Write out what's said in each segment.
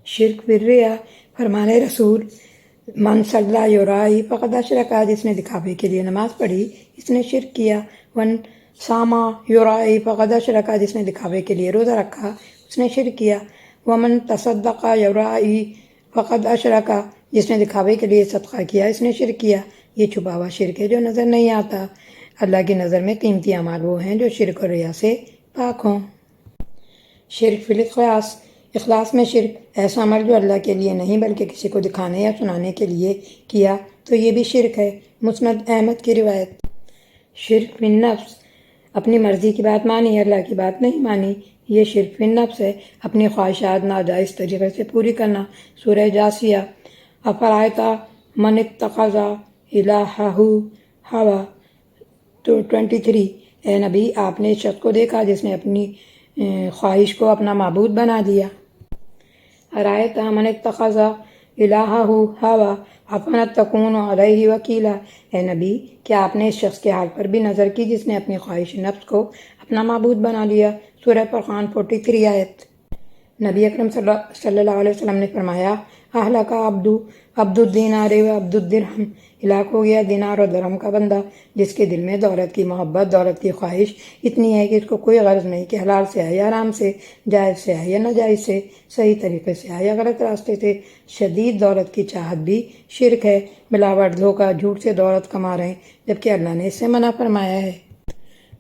شرک بریا فرمانے رسول من صلی یورائی فقد اشرکا، جس نے دکھاوے کے لیے نماز پڑھی اس نے شرک کیا۔ ون ساما یورائی فقد اشرکا، جس نے دکھاوے کے لیے روزہ رکھا اس نے شرک کیا۔ ومن تصدق یورائی فقد اشرکا، جس نے دکھاوے کے لیے صدقہ کیا اس نے شرک کیا۔ یہ چھپا ہوا شرک ہے جو نظر نہیں آتا۔ اللہ کی نظر میں قیمتی اعمال وہ ہیں جو شرک اور ریا سے پاک ہوں۔ شرک فی الاخلاص، اخلاص میں شرک، ایسا عمل جو اللہ کے لیے نہیں بلکہ کسی کو دکھانے یا سنانے کے لیے کیا تو یہ بھی شرک ہے۔ مسند احمد کی روایت۔ شرک فی النفس، اپنی مرضی کی بات مانی اللہ کی بات نہیں مانی، یہ شرک فی النفس ہے۔ اپنی خواہشات ناجائز طریقے سے پوری کرنا۔ سورہ جاثیہ۔ افرائیتا من اتخذ الہہ ہوا 23۔ اے نبی آپ نے اس شخص کو دیکھا جس نے اپنی خواہش کو اپنا معبود بنا لیا۔ ارائیت من اتخذ الہہ ہوا افلا تکون علیہ وکیلا، اے نبی کیا آپ نے اس شخص کے حال پر بھی نظر کی جس نے اپنی خواہش نفس کو اپنا معبود بنا لیا۔ سورہ فرقان 43 آیت۔ نبی اکرم صلی اللہ علیہ وسلم نے فرمایا اہلک عبد الدینار و عبد الدرہم، ہلاک ہو گیا دینار اور درہم کا بندہ جس کے دل میں دولت کی محبت، دولت کی خواہش اتنی ہے کہ اس کو کوئی غرض نہیں کہ حلال سے ہے یا حرام سے، جائز سے ہے یا ناجائز سے، صحیح طریقے سے ہے یا غلط راستے سے۔ شدید دولت کی چاہت بھی شرک ہے۔ ملاوٹ، دھوکہ، جھوٹ سے دولت کما رہے ہیں جبکہ اللہ نے اس سے منع فرمایا ہے۔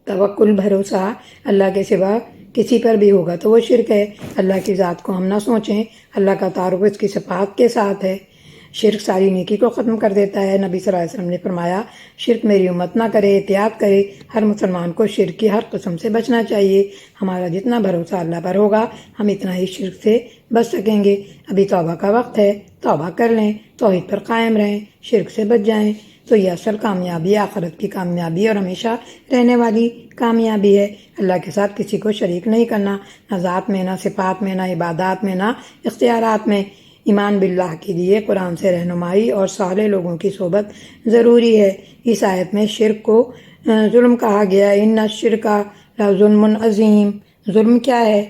توکل، بھروسہ اللہ کے سوا کسی پر بھی ہوگا تو وہ شرک ہے۔ اللہ کی ذات کو ہم نہ سوچیں، اللہ کا تعارف اس کی صفات کے ساتھ ہے۔ شرک ساری نیکی کو ختم کر دیتا ہے۔ نبی صلی اللہ علیہ وسلم نے فرمایا شرک میری امت نہ کرے، احتیاط کرے۔ ہر مسلمان کو شرک کی ہر قسم سے بچنا چاہیے۔ ہمارا جتنا بھروسہ اللہ پر ہوگا ہم اتنا ہی شرک سے بچ سکیں گے۔ ابھی توبہ کا وقت ہے، توبہ کر لیں، توحید پر قائم رہیں، شرک سے بچ جائیں تو یہ اصل کامیابی، آخرت کی کامیابی اور ہمیشہ رہنے والی کامیابی ہے۔ اللہ کے ساتھ کسی کو شریک نہیں کرنا، نہ ذات میں، نہ صفات میں، نہ عبادات میں، نہ اختیارات میں۔ ایمان باللہ کے لیے قرآن سے رہنمائی اور صالح لوگوں کی صحبت ضروری ہے۔ اس آیت میں شرک کو ظلم کہا گیا ہے۔ ان الشرک لظلم عظیم، ظلم کیا ہے؟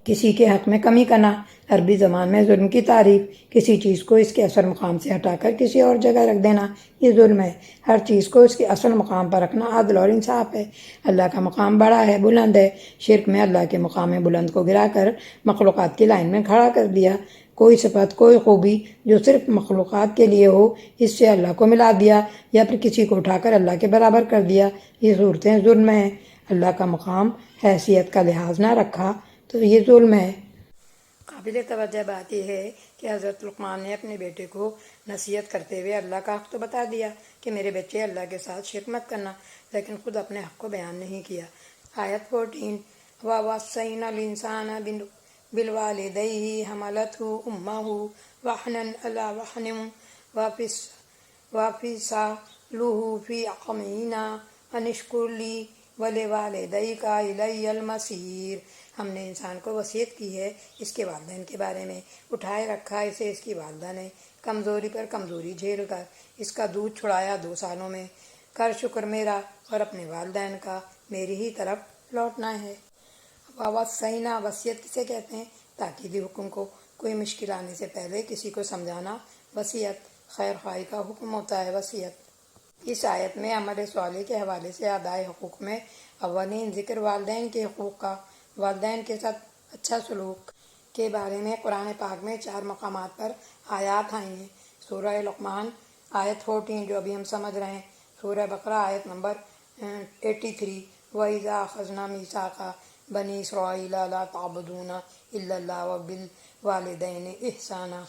کسی کے حق میں کمی کرنا۔ عربی زبان میں ظلم کی تعریف کسی چیز کو اس کے اصل مقام سے ہٹا کر کسی اور جگہ رکھ دینا، یہ ظلم ہے۔ ہر چیز کو اس کے اصل مقام پر رکھنا عدل اور انصاف ہے۔ اللہ کا مقام بڑا ہے، بلند ہے۔ شرک میں اللہ کے مقام بلند کو گرا کر مخلوقات کی لائن میں کھڑا کر دیا۔ کوئی صفت، کوئی خوبی جو صرف مخلوقات کے لیے ہو اس سے اللہ کو ملا دیا، یا پھر کسی کو اٹھا کر اللہ کے برابر کر دیا، یہ صورتیں ظلم ہیں۔ اللہ کا مقام، حیثیت کا لحاظ نہ رکھا تو یہ ظلم ہے۔ قابل توجہ بات یہ ہے کہ حضرت لقمان نے اپنے بیٹے کو نصیحت کرتے ہوئے اللہ کا حق تو بتا دیا کہ میرے بچے اللہ کے ساتھ شرک مت کرنا، لیکن خود اپنے حق کو بیان نہیں کیا۔ آیت 14۔ وَوَصَّيْنَا الْإِنسَانَ بِالْوَالِدَيْهِ حَمَلَتْهُ أُمُّهُ وَهْنًا عَلَىٰ وَهْنٍ وَفِصَالُهُ فِي عَامَيْنِ أَنِ اشْكُرْ لِي وَلِوَالِدَيْكَ إِلَيَّ الْمَصِيرُ۔ ہم نے انسان کو وصیت کی ہے اس کے والدین کے بارے میں، اٹھائے رکھا اسے اس کی والدہ نے کمزوری پر کمزوری جھیل کر، اس کا دودھ چھڑایا 2 سالوں میں، کر شکر میرا اور اپنے والدین کا، میری ہی طرف لوٹنا ہے۔ وَوَصَّيْنَا، وصیت کسے کہتے ہیں؟ تاکیدی حکم کو، کوئی مشکل آنے سے پہلے کسی کو سمجھانا وصیت، خیر خواہی کا حکم ہوتا ہے وصیت۔ اس آیت میں عمل صالح کے حوالے سے ادائے حقوق میں اولین ذکر والدین کے حقوق کا، والدین کے ساتھ اچھا سلوک کے بارے میں قرآن پاک میں 4 مقامات پر آیات آئی ہیں۔ سورہ لقمان آیت 14 جو ابھی ہم سمجھ رہے ہیں، سورہ بقرہ آیت نمبر 83، وَإِذَا أَخَذْنَا مِيثَاقَ بَنِي إِسْرَائِيلَ لَا تَعْبُدُونَ إِلَّا اللَّهَ وَبِالْوَالِدَيْنِ إِحْسَانًا۔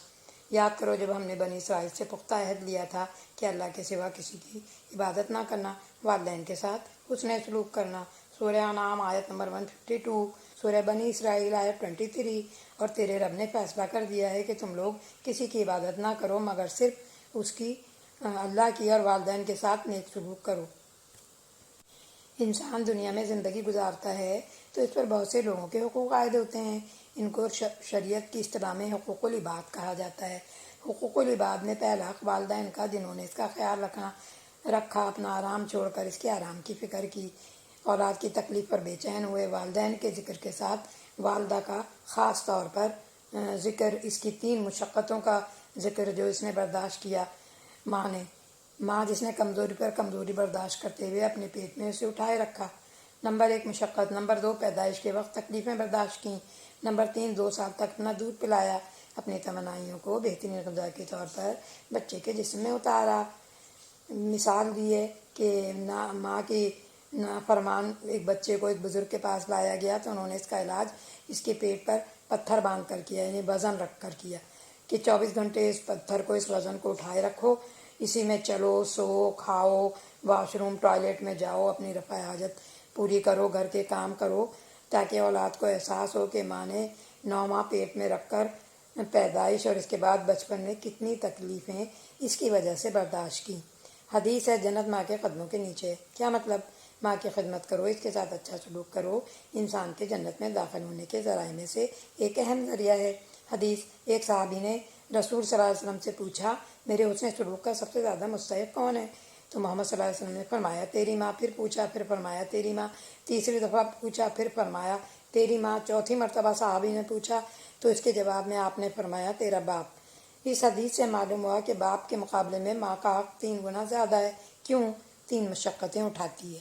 یاد کرو جب ہم نے بنی اسرائیل سے پختہ عہد لیا تھا کہ اللہ کے سوا کسی کی عبادت نہ کرنا، والدین کے ساتھ حسن سلوک کرنا۔ سورہ انعام آیت نمبر 152، سورہ بنی اسرائیل آیت 23۔ اور تیرے رب نے فیصلہ کر دیا ہے کہ تم لوگ کسی کی عبادت نہ کرو مگر صرف اس کی، اللہ کی، اور والدین کے ساتھ نیک سلوک کرو۔ انسان دنیا میں زندگی گزارتا ہے تو اس پر بہت سے لوگوں کے حقوق عائد ہوتے ہیں۔ ان کو شریعت کی اصطلاح میں حقوق العباد کہا جاتا ہے۔ حقوق العباد میں پہلا حق والدین کا، جنہوں نے اس کا خیال رکھا، اپنا آرام چھوڑ کر اس کے آرام کی فکر کی، اولاد کی تکلیف پر بے چین ہوئے۔ والدین کے ذکر کے ساتھ والدہ کا خاص طور پر ذکر اس کی 3 مشقتوں کا ذکر جو اس نے برداشت کیا ماں نے، ماں جس نے کمزوری پر کمزوری برداشت کرتے ہوئے اپنے پیٹ میں اسے اٹھائے رکھا۔ نمبر 1 مشقت، نمبر 2 پیدائش کے وقت تکلیفیں برداشت کیں، نمبر 3 2 سال تک اپنا دودھ پلایا، اپنی تمنائیوں کو بہترین غذا کے طور پر بچے کے جسم میں اتارا۔ مثال دی ہے کہ ماں کی فرمان ایک بچے کو ایک بزرگ کے پاس لایا گیا تو انہوں نے اس کا علاج اس کے پیٹ پر پتھر باندھ کر کیا، یعنی وزن رکھ کر کیا کہ 24 گھنٹے اس پتھر کو، اس وزن کو اٹھائے رکھو، اسی میں چلو، سو، کھاؤ، واش روم، ٹوائلٹ میں جاؤ، اپنی رفع حاجت پوری کرو، گھر کے کام کرو، تاکہ اولاد کو احساس ہو کہ ماں نے 9 ماہ پیٹ میں رکھ کر پیدائش اور اس کے بعد بچپن میں کتنی تکلیفیں اس کی وجہ سے برداشت کی۔ حدیث ہے جنت ماں کے قدموں کے نیچے ہے۔ کیا مطلب؟ ماں کی خدمت کرو، اس کے ساتھ اچھا سلوک کرو، انسان کے جنت میں داخل ہونے کے ذرائع میں سے ایک اہم ذریعہ ہے۔ حدیث، ایک صحابی نے رسول صلی اللہ علیہ وسلم سے پوچھا میرے حسن سلوک کا سب سے زیادہ مستحق کون ہے؟ تو محمد صلی اللہ علیہ وسلم نے فرمایا تیری ماں، پھر پوچھا، پھر فرمایا تیری ماں، تیسری دفعہ پوچھا، پھر فرمایا تیری ماں، چوتھی مرتبہ صحابی نے پوچھا تو اس کے جواب میں آپ نے فرمایا تیرا باپ۔ اس حدیث سے معلوم ہوا کہ باپ کے مقابلے میں ماں کا حق 3 گنا زیادہ ہے۔ کیوں؟ 3 مشقتیں اٹھاتی ہے۔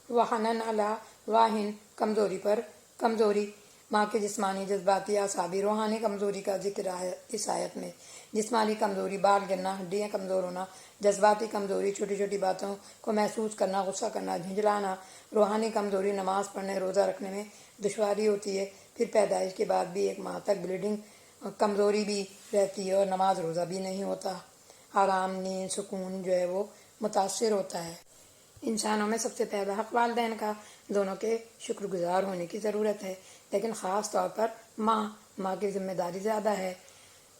وحنن علی واہن، کمزوری پر کمزوری، ماں کے جسمانی، جذباتی، اعصابی، روحانی کمزوری کا ذکر ہے اس آیت میں۔ جسمانی کمزوری، بال گرنا، ہڈیاں کمزور ہونا، جذباتی کمزوری، چھوٹی چھوٹی باتوں کو محسوس کرنا، غصہ کرنا، جھنجھلانا، روحانی کمزوری، نماز پڑھنے، روزہ رکھنے میں دشواری ہوتی ہے، پھر پیدائش کے بعد بھی 1 ماہ تک بلیڈنگ کمزوری بھی رہتی ہے اور نماز روزہ بھی نہیں ہوتا، آرام، نیند، سکون جو ہے وہ متاثر ہوتا ہے۔ انسانوں میں سب سے پہلا حق والدین کا، دونوں کے شکر گزار ہونے کی ضرورت ہے، لیکن خاص طور پر ماں کی ذمہ داری زیادہ ہے۔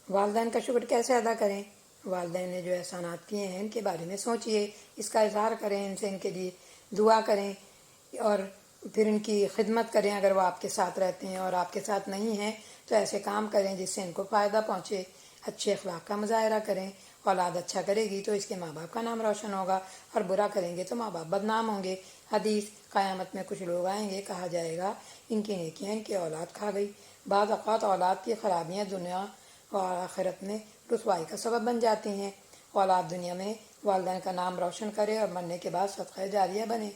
والدین کا شکر کیسے ادا کریں؟ والدین نے جو احسانات کیے ہیں ان کے بارے میں سوچئے، اس کا اظہار کریں، ان سے ان کے لیے دعا کریں اور پھر ان کی خدمت کریں۔ اگر وہ آپ کے ساتھ رہتے ہیں اور آپ کے ساتھ نہیں ہیں تو ایسے کام کریں جس سے ان کو فائدہ پہنچے، اچھے اخلاق کا مظاہرہ کریں۔ اولاد اچھا کرے گی تو اس کے ماں باپ کا نام روشن ہوگا، اور برا کریں گے تو ماں باپ بدنام ہوں گے۔ حدیث، قیامت میں کچھ لوگ آئیں گے، کہا جائے گا ان کی نیکیاں ان کی اولاد کھا گئی۔ بعض اوقات اولاد کی خرابیاں دنیا اور آخرت میں رسوائی کا سبب بن جاتی ہیں۔ اولاد دنیا میں والدین کا نام روشن کرے اور مرنے کے بعد صدقہ جاریہ بنے۔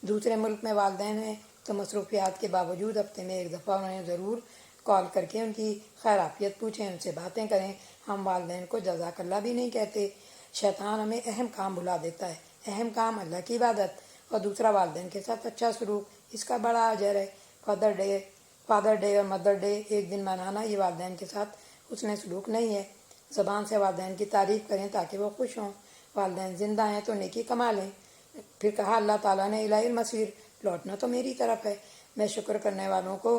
دوسرے ملک میں والدین ہیں تو مصروفیات کے باوجود ہفتے میں 1 دفعہ انہیں ضرور کال کر کے ان کی خیرافیت پوچھیں، ان سے باتیں کریں۔ ہم والدین کو جزاک اللہ بھی نہیں کہتے۔ شیطان ہمیں اہم کام بھلا دیتا ہے، اہم کام اللہ کی عبادت اور دوسرا والدین کے ساتھ اچھا سلوک، اس کا بڑا اجر ہے۔ فادر ڈے اور مدر ڈے ایک دن منانا یہ والدین کے ساتھ حسن سلوک نہیں ہے۔ زبان سے والدین کی تعریف کریں تاکہ وہ خوش ہوں۔ والدین زندہ ہیں تو نیکی کما لیں۔ پھر کہا اللہ تعالیٰ نے الیہ المصیر، لوٹنا تو میری طرف ہے، میں شکر کرنے والوں کو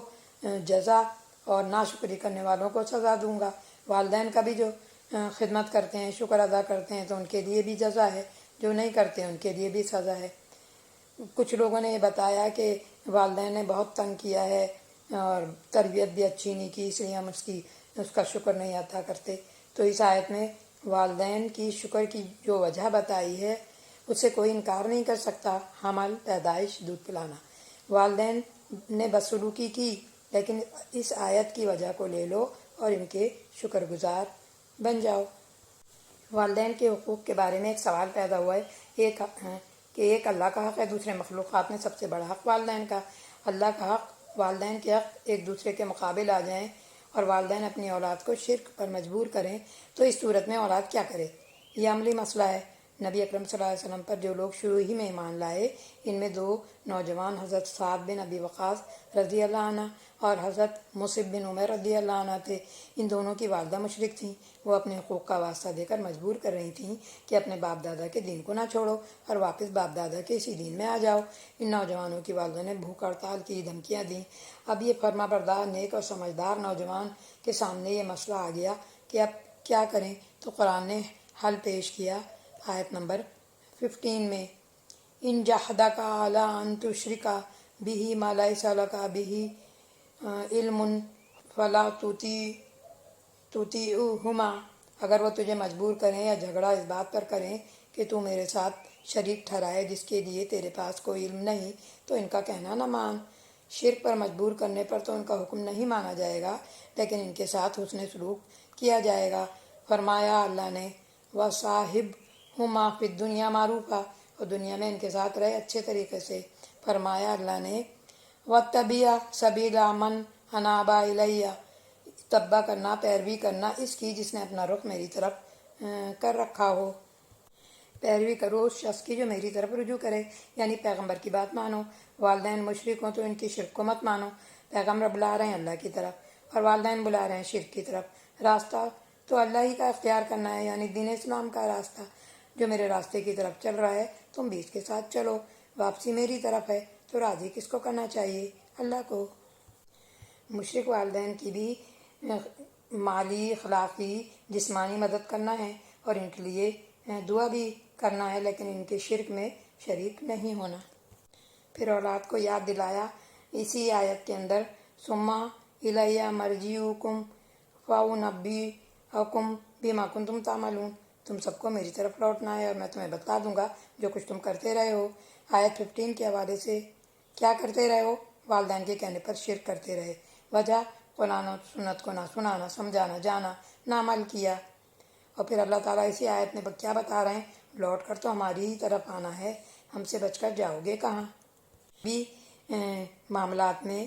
جزا اور ناشکری کرنے والوں کو سزا دوں گا۔ والدین کا بھی جو خدمت کرتے ہیں، شکر ادا کرتے ہیں تو ان کے لیے بھی جزا ہے، جو نہیں کرتے ان کے لیے بھی سزا ہے۔ کچھ لوگوں نے یہ بتایا کہ والدین نے بہت تنگ کیا ہے اور تربیت بھی اچھی نہیں کی، اس لیے ہم اس کا شکر نہیں ادا کرتے۔ تو اس آیت میں والدین کی شکر کی جو وجہ بتائی ہے اس سے کوئی انکار نہیں کر سکتا۔ حمل، پیدائش، دودھ پلانا، والدین نے بدسلوکی کی، لیکن اس آیت کی وجہ کو لے لو اور ان کے شکر گزار بن جاؤ۔ والدین کے حقوق کے بارے میں ایک سوال پیدا ہوا ہے کہ ایک اللہ کا حق ہے، دوسرے مخلوقات میں سب سے بڑا حق والدین کا۔ اللہ کا حق، والدین کے حق ایک دوسرے کے مقابل آ جائیں اور والدین اپنی اولاد کو شرک پر مجبور کریں تو اس صورت میں اولاد کیا کرے؟ یہ عملی مسئلہ ہے۔ نبی اکرم صلی اللہ علیہ وسلم پر جو لوگ شروع ہی میں ایمان لائے، ان میں 2 نوجوان حضرت سعد بن ابی وقاص رضی اللہ عنہ اور حضرت مصعب بن عمیر رضی اللہ عنہ تھے۔ ان دونوں کی والدہ مشرک تھیں، وہ اپنے حقوق کا واسطہ دے کر مجبور کر رہی تھیں کہ اپنے باپ دادا کے دین کو نہ چھوڑو اور واپس باپ دادا کے اسی دین میں آ جاؤ۔ ان نوجوانوں کی والدہ نے بھوک ہڑتال کی، دھمکیاں دیں۔ اب یہ فرما بردار، نیک اور سمجھدار نوجوان کے سامنے یہ مسئلہ آ گیا کہ اب کیا کریں؟ تو قرآن نے حل پیش کیا آیت نمبر 15 میں، ان جاہداک علی ان تشرک بہ ما لیس لک بہ علم فلا تطیعہما، اگر وہ تجھے مجبور کریں یا جھگڑا اس بات پر کریں کہ تو میرے ساتھ شریک ٹھہرائے جس کے لیے تیرے پاس کوئی علم نہیں، تو ان کا کہنا نہ مان۔ شرک پر مجبور کرنے پر تو ان کا حکم نہیں مانا جائے گا، لیکن ان کے ساتھ حسن سلوک کیا جائے گا۔ فرمایا اللہ نے وَصَاحِبْهُمَا فِي الدُّنْيَا مَعْرُوفًا، اور دنیا میں ان کے ساتھ رہے اچھے طریقے سے۔ فرمایا اللہ نے وَاتَّبِعْ سَبِيلَ مَنْ أَنَابَ إِلَيَّ، تبع کرنا، پیروی کرنا اس کی جس نے اپنا رخ میری طرف کر رکھا ہو۔ پیروی کرو اس شخص کی جو میری طرف رجوع کرے، یعنی پیغمبر کی بات مانو۔ والدین مشرک ہوں تو ان کی شرک کو مت مانو۔ پیغمبر بلا رہے ہیں اللہ کی طرف اور والدین بلا رہے ہیں شرک کی طرف، راستہ تو اللہ ہی کا اختیار کرنا ہے، یعنی دین اسلام کا راستہ۔ جو میرے راستے کی طرف چل رہا ہے تم بھی اس کے ساتھ چلو، واپسی میری طرف ہے، تو راضی کس کو کرنا چاہیے؟ اللہ کو۔ مشرک والدین کی بھی مالی، اخلاقی، جسمانی مدد کرنا ہے اور ان کے لیے دعا بھی کرنا ہے، لیکن ان کے شرک میں شریک نہیں ہونا۔ پھر اولاد کو یاد دلایا اسی آیت کے اندر ثم الی مرجعکم فانبئکم بما کنتم تعملون، تم سب کو میری طرف لوٹنا ہے اور میں تمہیں بتا دوں گا جو کچھ تم کرتے رہے ہو۔ آیت 15 کے حوالے سے کیا کرتے رہے ہو؟ والدین کے کہنے پر شرک کرتے رہے، وجہ قرآن و سنت کو نہ سنا، نہ سمجھا، نہ جانا، نہ عمل کیا۔ اور پھر اللہ تعالیٰ اسی آیت میں کیا بتا رہے ہیں؟ لوٹ کر تو ہماری ہی طرف آنا ہے، ہم سے بچ کر جاؤ گے کہاں؟ بھی معاملات میں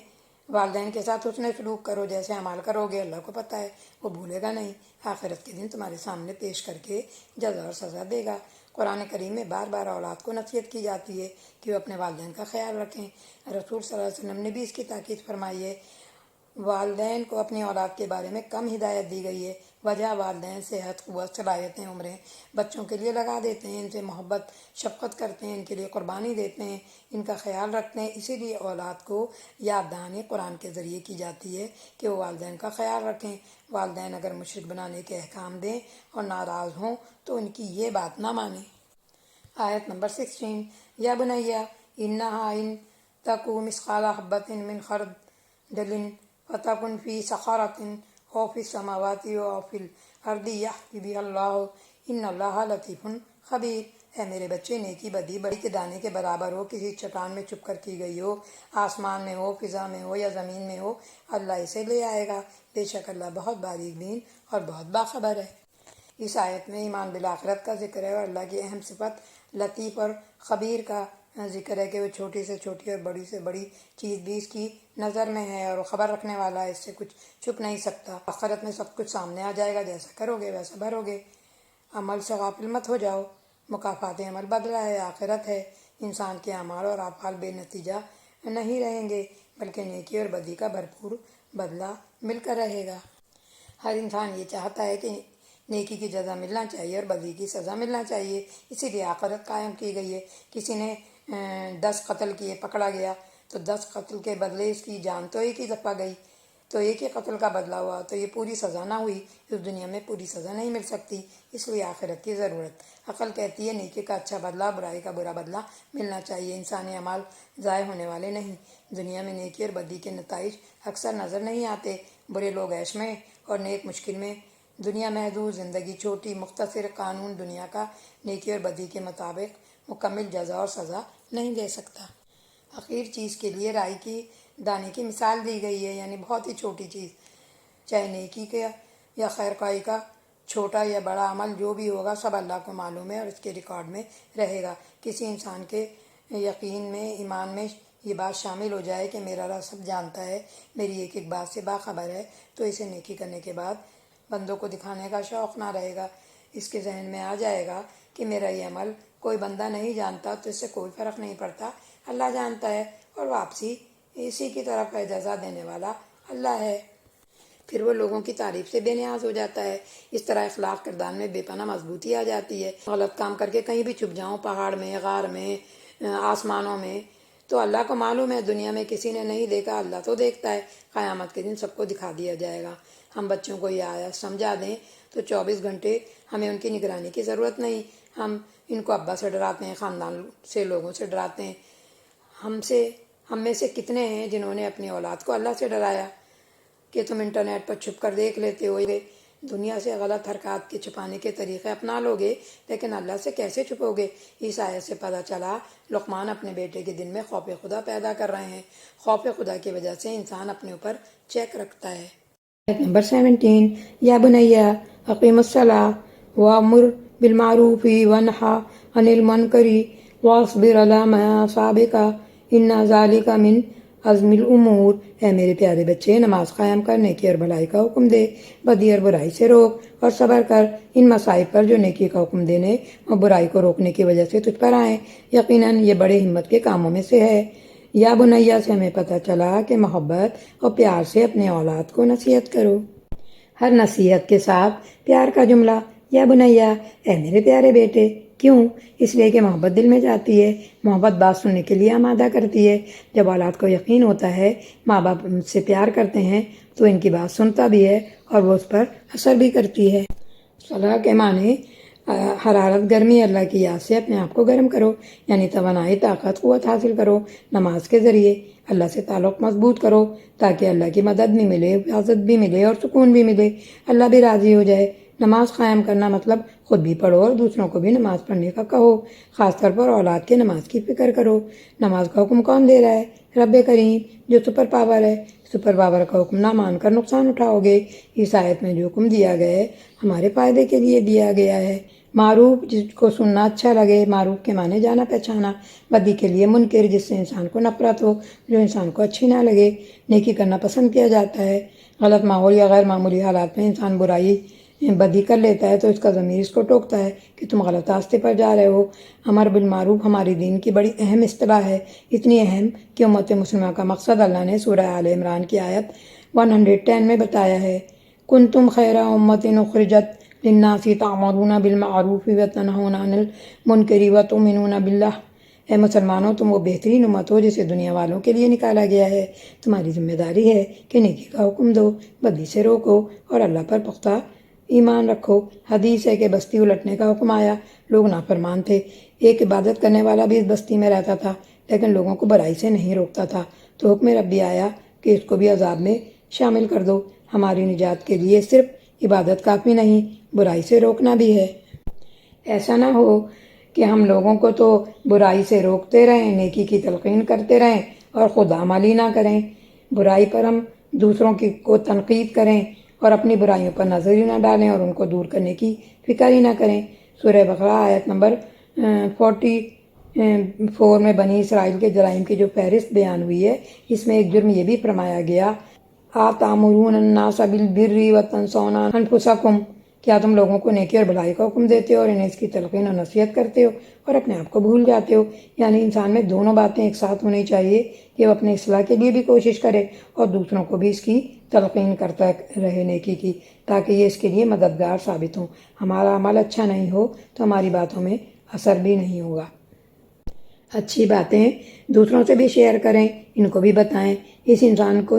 والدین کے ساتھ حسن سلوک کرو، جیسے اعمال کرو گے اللہ کو پتہ ہے، وہ بھولے گا نہیں، آخرت کے دن تمہارے سامنے پیش کر کے جزا اور سزا دے گا۔ قرآن کریم میں بار بار اولاد کو نصیحت کی جاتی ہے کہ وہ اپنے والدین کا خیال رکھیں۔ رسول صلی اللہ علیہ وسلم نے بھی اس کی تاکید فرمائی ہے۔ والدین کو اپنی اولاد کے بارے میں کم ہدایت دی گئی ہے، وجہ والدین صحت، قوت، صلاحیتیں، عمریں بچوں کے لیے لگا دیتے ہیں، ان سے محبت شفقت کرتے ہیں، ان کے لیے قربانی دیتے ہیں، ان کا خیال رکھتے ہیں۔ اسی لیے اولاد کو یاد دہانی قرآن کے ذریعے کی جاتی ہے کہ وہ والدین کا خیال رکھیں۔ والدین اگر مشرک بنانے کے احکام دیں اور ناراض ہوں تو ان کی یہ بات نہ مانیں۔ آیت نمبر 16 یا بنیا انہا ان تکو مثقال حبۃ من خردل فتکن فی صخرۃ او فی السماوات او فی الارض یأتی بها اللہ ان اللہ لطیف خبیر۔ اے میرے بچے، نیکی بدی بڑی کے دانے کے برابر ہو، کسی چٹان میں چھپ کر کی گئی ہو، آسمان میں ہو، فضا میں ہو یا زمین میں ہو، اللہ اسے لے آئے گا۔ بے شک اللہ بہت باریک بین اور بہت باخبر ہے۔ اس آیت میں ایمان بالآخرت کا ذکر ہے اور اللہ کی اہم صفت لطیف اور خبیر کا ذکر ہے کہ وہ چھوٹی سے چھوٹی اور بڑی سے بڑی چیز بھی اس کی نظر میں ہے اور وہ خبر رکھنے والا ہے، اس سے کچھ چھپ نہیں سکتا۔ آخرت میں سب کچھ سامنے آ جائے گا، جیسا کرو گے ویسا بھرو گے۔ عمل سے غافل مت ہو جاؤ، مکافات عمل بدلہ ہے، آخرت ہے۔ انسان کے اعمال اور افعال بے نتیجہ نہیں رہیں گے، بلکہ نیکی اور بدی کا بھرپور بدلہ مل کر رہے گا۔ ہر انسان یہ چاہتا ہے کہ نیکی کی جزا ملنا چاہیے اور بدی کی سزا ملنا چاہیے، اسی لیے آخرت قائم کی گئی ہے۔ کسی نے 10 قتل کیے، پکڑا گیا تو 10 قتل کے بدلے اس کی جان تو ایک ہی دفعہ گئی، تو ایک ہی قتل کا بدلہ ہوا، تو یہ پوری سزا نہ ہوئی۔ اس دنیا میں پوری سزا نہیں مل سکتی، اس لیے آخرت کی ضرورت۔ عقل کہتی ہے نیکی کا اچھا بدلہ، برائی کا برا بدلہ ملنا چاہیے۔ انسانی اعمال ضائع ہونے والے نہیں۔ دنیا میں نیکی اور بدی کے نتائج اکثر نظر نہیں آتے، برے لوگ عیش میں اور نیک مشکل میں۔ دنیا محدود، زندگی چھوٹی، مختصر، قانون دنیا کا نیکی اور بدی کے مطابق مکمل جزا اور سزا نہیں دے سکتا۔ حقیر چیز کے لیے رائی کی دانے کی مثال دی گئی ہے، یعنی بہت ہی چھوٹی چیز، چاہے نیکی کا یا خیر خواہی کا چھوٹا یا بڑا عمل جو بھی ہوگا سب اللہ کو معلوم ہے اور اس کے ریکارڈ میں رہے گا۔ کسی انسان کے یقین میں، ایمان میں یہ بات شامل ہو جائے کہ میرا رب سب جانتا ہے، میری ایک ایک بات سے باخبر ہے، تو اسے نیکی کرنے کے بعد بندوں کو دکھانے کا شوق نہ رہے گا۔ اس کے ذہن میں آ جائے گا کہ میرا یہ عمل کوئی بندہ نہیں جانتا تو اس سے کوئی فرق نہیں پڑتا، اللہ جانتا ہے اور واپسی اسی کی طرف ہے، جزا دینے والا اللہ ہے۔ پھر وہ لوگوں کی تعریف سے بے نیاز ہو جاتا ہے۔ اس طرح اخلاق کردار میں بے پناہ مضبوطی آ جاتی ہے۔ غلط کام کر کے کہیں بھی چھپ جاؤں، پہاڑ میں، غار میں، آسمانوں میں، تو اللہ کو معلوم ہے، دنیا میں کسی نے نہیں دیکھا، اللہ تو دیکھتا ہے۔ قیامت کے دن سب کو دکھا دیا جائے گا۔ ہم بچوں کو یہ آیت سمجھا دیں تو 24 گھنٹے ہمیں ان کی نگرانی کی ضرورت نہیں۔ ہم ان کو ابا سے ڈراتے ہیں، خاندان سے، لوگوں سے ڈراتے ہیں۔ ہم میں سے کتنے ہیں جنہوں نے اپنی اولاد کو اللہ سے ڈرایا کہ تم انٹرنیٹ پر چھپ کر دیکھ لیتے ہو، دنیا سے غلط حرکات کے چھپانے کے طریقے اپنا لوگے لیکن اللہ سے کیسے چھپو گے؟ اس آیت سے پتہ چلا لقمان اپنے بیٹے کے دل میں خوف خدا پیدا کر رہے ہیں۔ خوف خدا کی وجہ سے انسان اپنے اوپر چیک رکھتا ہے۔ آیت نمبر 17 یا بنیا اقیم الصلاۃ وامر بالمعروف ونہا عن المنکر واصبر علی ما اصابک ان ذلک من عزم الامور۔ اے میرے پیارے بچے، نماز قائم کر، نیکی اور بھلائی کا حکم دے، بدی اور برائی سے روک اور صبر کر ان مصائب پر جو نیکی کا حکم دینے اور برائی کو روکنے کی وجہ سے تجھ پر آئیں، یقیناً یہ بڑے ہمت کے کاموں میں سے ہے۔ یا بنیا سے ہمیں پتہ چلا کہ محبت اور پیار سے اپنے اولاد کو نصیحت کرو۔ ہر نصیحت کے ساتھ پیار کا جملہ یا بنیا، اے میرے پیارے بیٹے۔ کیوں؟ اس لیے کہ محبت دل میں جاتی ہے، محبت بات سننے کے لیے آمادہ کرتی ہے۔ جب اولاد کو یقین ہوتا ہے ماں باپ سے پیار کرتے ہیں تو ان کی بات سنتا بھی ہے اور وہ اس پر اثر بھی کرتی ہے۔ صلاح کے معنی حرارت، گرمی، اللہ کی یاد سے اپنے آپ کو گرم کرو، یعنی توانائی، طاقت، قوت حاصل کرو۔ نماز کے ذریعے اللہ سے تعلق مضبوط کرو تاکہ اللہ کی مدد بھی ملے، حفاظت بھی ملے اور سکون بھی ملے، اللہ بھی راضی ہو جائے۔ نماز قائم کرنا مطلب خود بھی پڑھو اور دوسروں کو بھی نماز پڑھنے کا کہو، خاص طور پر اولاد کے نماز کی فکر کرو۔ نماز کا حکم کون دے رہا ہے؟ رب کریم، جو سپر پاور ہے۔ سپر پاور کا حکم نہ مان کر نقصان اٹھاؤ گے۔ اس آیت میں جو حکم دیا گیا ہے ہمارے فائدے کے لیے دیا گیا ہے۔ معروف، جس کو سننا اچھا لگے، معروف کے معنی جانا پہچانا۔ بدی کے لیے منکر، جس سے انسان کو نفرت ہو، جو انسان کو اچھی نہ لگے۔ نیکی کرنا پسند کیا جاتا ہے۔ غلط ماحول یا غیر معمولی حالات میں انسان برائی بدی کر لیتا ہے تو اس کا ضمیر اس کو ٹوکتا ہے کہ تم غلط راستے پر جا رہے ہو۔ امر بالمعروف ہماری دین کی بڑی اہم اصطلاح ہے، اتنی اہم کہ امت مسلمہ کا مقصد اللہ نے سورہ آل عمران کی آیت 110 میں بتایا ہے۔ کنتم خیر امت اخرجت للناس تأمرون بالمعروف وتنہون عن المنکر وتؤمنون باللہ۔ اے مسلمانوں، تم وہ بہترین امت ہو جسے دنیا والوں کے لیے نکالا گیا ہے۔ تمہاری ذمہ داری ہے کہ نیکی کا حکم دو، بدی سے روکو اور اللہ پر پختہ ایمان رکھو۔ حدیث ہے کہ بستی الٹنے کا حکم آیا، لوگ نافرمان تھے۔ ایک عبادت کرنے والا بھی اس بستی میں رہتا تھا لیکن لوگوں کو برائی سے نہیں روکتا تھا، تو حکم ربی آیا کہ اس کو بھی عذاب میں شامل کر دو۔ ہماری نجات کے لیے صرف عبادت کافی نہیں، برائی سے روکنا بھی ہے۔ ایسا نہ ہو کہ ہم لوگوں کو تو برائی سے روکتے رہیں، نیکی کی تلقین کرتے رہیں اور خود عملی نہ کریں۔ برائی پر ہم دوسروں کو تنقید کریں اور اپنی برائیوں پر نظر ہی نہ ڈالیں اور ان کو دور کرنے کی فکر ہی نہ کریں۔ سورہ بقرہ آیت نمبر 44 میں بنی اسرائیل کے جرائم کی جو فہرست بیان ہوئی ہے، اس میں ایک جرم یہ بھی فرمایا گیا، آتامرون الناس بالبر وتنسون انفسکم۔ کیا تم لوگوں کو نیکی اور بھلائی کا حکم دیتے ہو اور انہیں اس کی تلقین اور نصیحت کرتے ہو اور اپنے آپ کو بھول جاتے ہو؟ یعنی انسان میں دونوں باتیں ایک ساتھ ہونی چاہیے کہ وہ اپنے اصلاح کے لیے بھی کوشش کرے اور دوسروں کو بھی اس کی تلقین کرتا رہے نیکی کی، تاکہ یہ اس کے لیے مددگار ثابت ہوں۔ ہمارا عمل اچھا نہیں ہو تو ہماری باتوں میں اثر بھی نہیں ہوگا۔ اچھی باتیں دوسروں سے بھی شیئر کریں، ان کو بھی بتائیں۔ اس انسان کو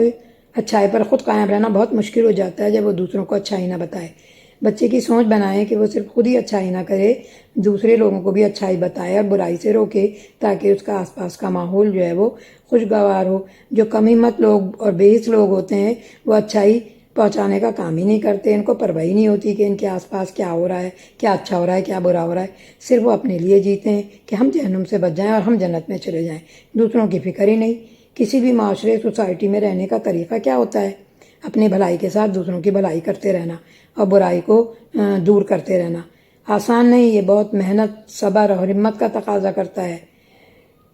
اچھائی پر خود قائم رہنا بہت مشکل ہو جاتا ہے جب وہ دوسروں کو اچھائی نہ بتائے۔ بچے کی سوچ بنائیں کہ وہ صرف خود ہی اچھائی نہ کرے، دوسرے لوگوں کو بھی اچھائی بتائے اور برائی سے روکے، تاکہ اس کا آس پاس کا ماحول جو ہے وہ خوشگوار ہو۔ جو کم ہمت لوگ اور بے حس لوگ ہوتے ہیں وہ اچھائی پہنچانے کا کام ہی نہیں کرتے، ان کو پرواہ ہی نہیں ہوتی کہ ان کے آس پاس کیا ہو رہا ہے، کیا اچھا ہو رہا ہے، کیا برا ہو رہا ہے۔ صرف وہ اپنے لیے جیتے ہیں کہ ہم جہنم سے بچ جائیں اور ہم جنت میں چلے جائیں، دوسروں کی فکر ہی نہیں۔ کسی بھی معاشرے، سوسائٹی میں رہنے کا طریقہ کیا ہوتا ہے؟ اپنی بھلائی کے ساتھ دوسروں کی بھلائی کرتے رہنا اور برائی کو دور کرتے رہنا۔ آسان نہیں، یہ بہت محنت، صبر اور ہمت کا تقاضا کرتا ہے۔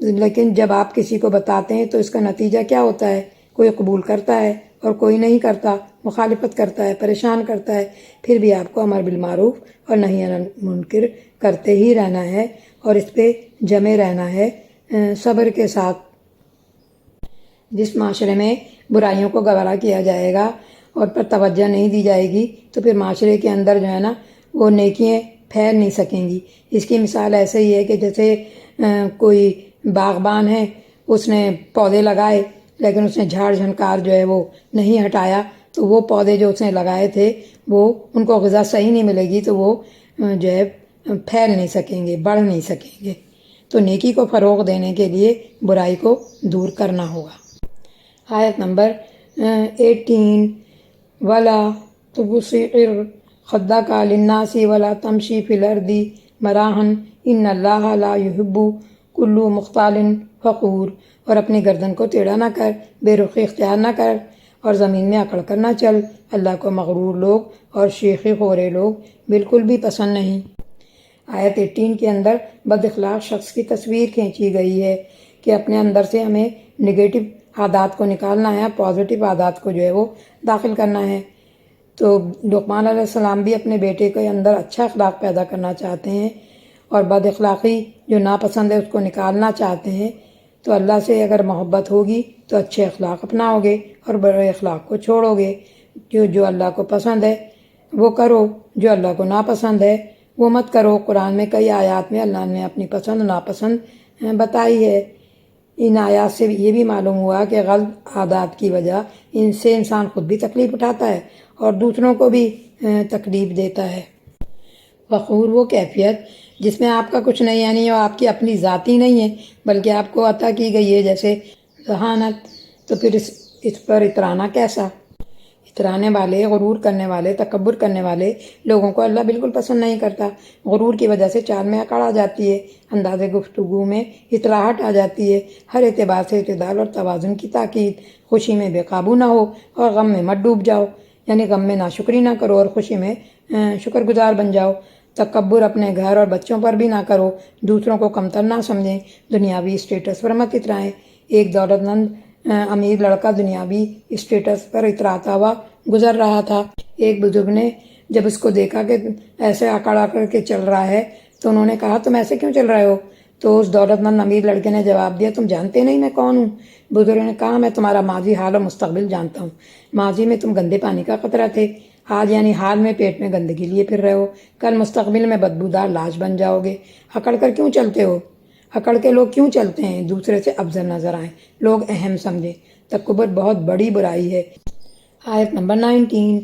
لیکن جب آپ کسی کو بتاتے ہیں تو اس کا نتیجہ کیا ہوتا ہے؟ کوئی قبول کرتا ہے اور کوئی نہیں کرتا، مخالفت کرتا ہے، پریشان کرتا ہے۔ پھر بھی آپ کو امر بالمعروف اور نہی عن المنکر کرتے ہی رہنا ہے اور اس پہ جمے رہنا ہے صبر کے ساتھ۔ جس معاشرے میں برائیوں کو گوارا کیا جائے گا اور پر توجہ نہیں دی جائے گی تو پھر معاشرے کے اندر جو ہے نا وہ نیکیاں پھیل نہیں سکیں گی۔ اس کی مثال ایسے ہی ہے کہ جیسے کوئی باغبان ہے، اس نے پودے لگائے لیکن اس نے جھاڑ جھنکار جو ہے وہ نہیں ہٹایا، تو وہ پودے جو اس نے لگائے تھے وہ ان کو غذا صحیح نہیں ملے گی تو وہ جو ہے پھیل نہیں سکیں گے، بڑھ نہیں سکیں گے۔ تو نیکی کو فروغ دینے کے لیے برائی کو دور کرنا ہوگا۔ آیت نمبر 18 وَلَا تُبْصِرْ خدک للناس ولا تمشی فی الارض مراحا ان اللہ لا یحب کل مختال فخور، اور اپنی گردن کو ٹیڑھا نہ کر، بے رخی اختیار نہ کر اور زمین میں اکڑ کر نہ چل، اللہ کو مغرور لوگ اور شیخی خورے لوگ بالکل بھی پسند نہیں۔ آیت 18 کے اندر بد اخلاق شخص کی تصویر کھینچی گئی ہے کہ اپنے اندر سے ہمیں نگیٹو عادات کو نکالنا ہے، پازیٹیو عادات کو جو ہے وہ داخل کرنا ہے۔ تو لقمان علیہ السلام بھی اپنے بیٹے کے اندر اچھا اخلاق پیدا کرنا چاہتے ہیں اور بد اخلاقی جو ناپسند ہے اس کو نکالنا چاہتے ہیں۔ تو اللہ سے اگر محبت ہوگی تو اچھے اخلاق اپناؤ گے اور برے اخلاق کو چھوڑو گے۔ جو اللہ کو پسند ہے وہ کرو، جو اللہ کو ناپسند ہے وہ مت کرو۔ قرآن میں کئی آیات میں اللہ نے اپنی پسند ناپسند بتائی ہے۔ ان آیات سے یہ بھی معلوم ہوا کہ غلط عادات کی وجہ ان سے انسان خود بھی تکلیف اٹھاتا ہے اور دوسروں کو بھی تکلیف دیتا ہے۔ فخور وہ کیفیت جس میں آپ کا کچھ نہیں، یعنی وہ آپ کی اپنی ذاتی نہیں ہے بلکہ آپ کو عطا کی گئی ہے، جیسے ذہانت۔ تو پھر اس پر اترانا کیسا؟ اترانے والے، غرور کرنے والے، تکبر کرنے والے لوگوں کو اللہ بالکل پسند نہیں کرتا۔ غرور کی وجہ سے چال میں اکڑ آ جاتی ہے، انداز گفتگو میں اتراہٹ آ جاتی ہے۔ ہر اعتبار سے اعتدال اور توازن کی تاکید۔ خوشی میں بے قابو نہ ہو اور غم میں مت ڈوب جاؤ، یعنی غم میں ناشکری نہ کرو اور خوشی میں شکر گزار بن جاؤ۔ تکبر اپنے گھر اور بچوں پر بھی نہ کرو، دوسروں کو کمتر نہ سمجھیں، دنیاوی اسٹیٹس پر مت اترائیں۔ ایک دولت مند امیر لڑکا دنیاوی اسٹیٹس پر اتراتا ہوا گزر رہا تھا۔ ایک بزرگ نے جب اس کو دیکھا کہ ایسے آکڑ کر کے چل رہا ہے تو انہوں نے کہا تم ایسے کیوں چل رہے ہو؟ تو اس دولت مند امیر لڑکے نے جواب دیا تم جانتے نہیں میں کون ہوں؟ بزرگ نے کہا میں تمہارا ماضی، حال اور مستقبل جانتا ہوں۔ ماضی میں تم گندے پانی کا قطرہ تھے، آج یعنی حال میں پیٹ میں گندگی لیے پھر رہے ہو، کل مستقبل میں بدبودار لاش بن جاؤ گے۔ اکڑ کر کیوں چلتے ہو؟ اکڑ کے لوگ کیوں چلتے ہیں؟ دوسرے سے افضل نظر آئیں، لوگ اہم سمجھیں۔ تکبر بہت بڑی برائی ہے۔ آیت نمبر 19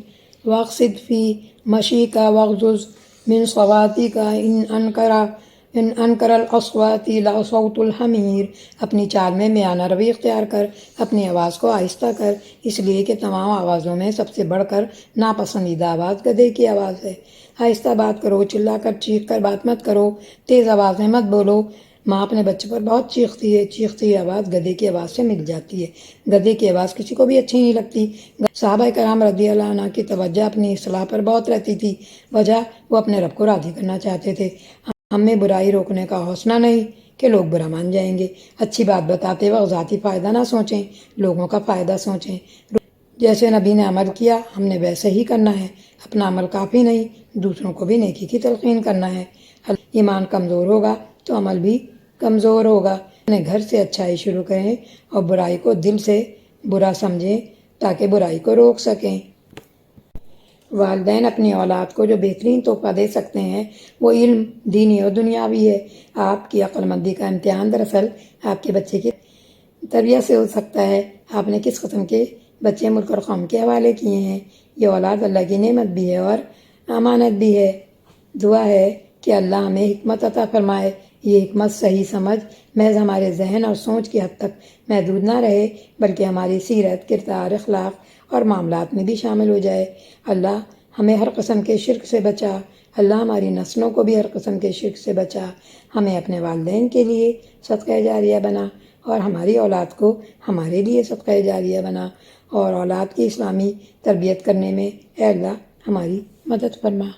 واقصد فی مشیک واغضض من صوتک ان انکر الاصوات لصوت الحمیر، اپنی چال میں میانہ روی اختیار کر، اپنی آواز کو آہستہ کر، اس لیے کہ تمام آوازوں میں سب سے بڑھ کر ناپسندیدہ آواز گدھے کی آواز ہے۔ آہستہ بات کرو، چلا کر چیخ کر بات مت کرو، تیز آواز میں مت بولو۔ ماں اپنے بچے پر بہت چیختی ہے، چیختی آواز گدھے کی آواز سے مل جاتی ہے۔ گدھے کی آواز کسی کو بھی اچھی نہیں لگتی۔ صحابہ کرام رضی اللہ عنہ کی توجہ اپنی اصلاح پر بہت رہتی تھی، وجہ وہ اپنے رب کو راضی کرنا چاہتے تھے۔ ہم میں برائی روکنے کا حوصلہ نہیں کہ لوگ برا مان جائیں گے۔ اچھی بات بتاتے وقت ذاتی فائدہ نہ سوچیں، لوگوں کا فائدہ سوچیں۔ جیسے نبی نے عمل کیا ہم نے ویسے ہی کرنا ہے۔ اپنا عمل کافی نہیں، دوسروں کو بھی نیکی کی تلقین کرنا ہے۔ ایمان کمزور ہوگا تو عمل بھی کمزور ہوگا۔ اپنے گھر سے اچھائی شروع کریں اور برائی کو دل سے برا سمجھیں تاکہ برائی کو روک سکیں۔ والدین اپنی اولاد کو جو بہترین تحفہ دے سکتے ہیں وہ علم دینی اور دنیاوی ہے۔ آپ کی عقل مندی کا امتحان دراصل آپ کے بچے کی تربیت سے ہو سکتا ہے۔ آپ نے کس قسم کے بچے ملک اور قوم کے حوالے کیے ہیں۔ یہ اولاد اللہ کی نعمت بھی ہے اور امانت بھی ہے۔ دعا ہے کہ اللہ ہمیں حکمت عطا فرمائے، یہ حکمت صحیح سمجھ محض ہمارے ذہن اور سوچ کی حد تک محدود نہ رہے بلکہ ہماری سیرت، کردار، اخلاق اور معاملات میں بھی شامل ہو جائے۔ اللہ ہمیں ہر قسم کے شرک سے بچا، اللہ ہماری نسلوں کو بھی ہر قسم کے شرک سے بچا، ہمیں اپنے والدین کے لیے صدقہ جاریہ بنا اور ہماری اولاد کو ہمارے لیے صدقہ جاریہ بنا، اور اولاد کی اسلامی تربیت کرنے میں اے اللہ ہماری مدد فرما۔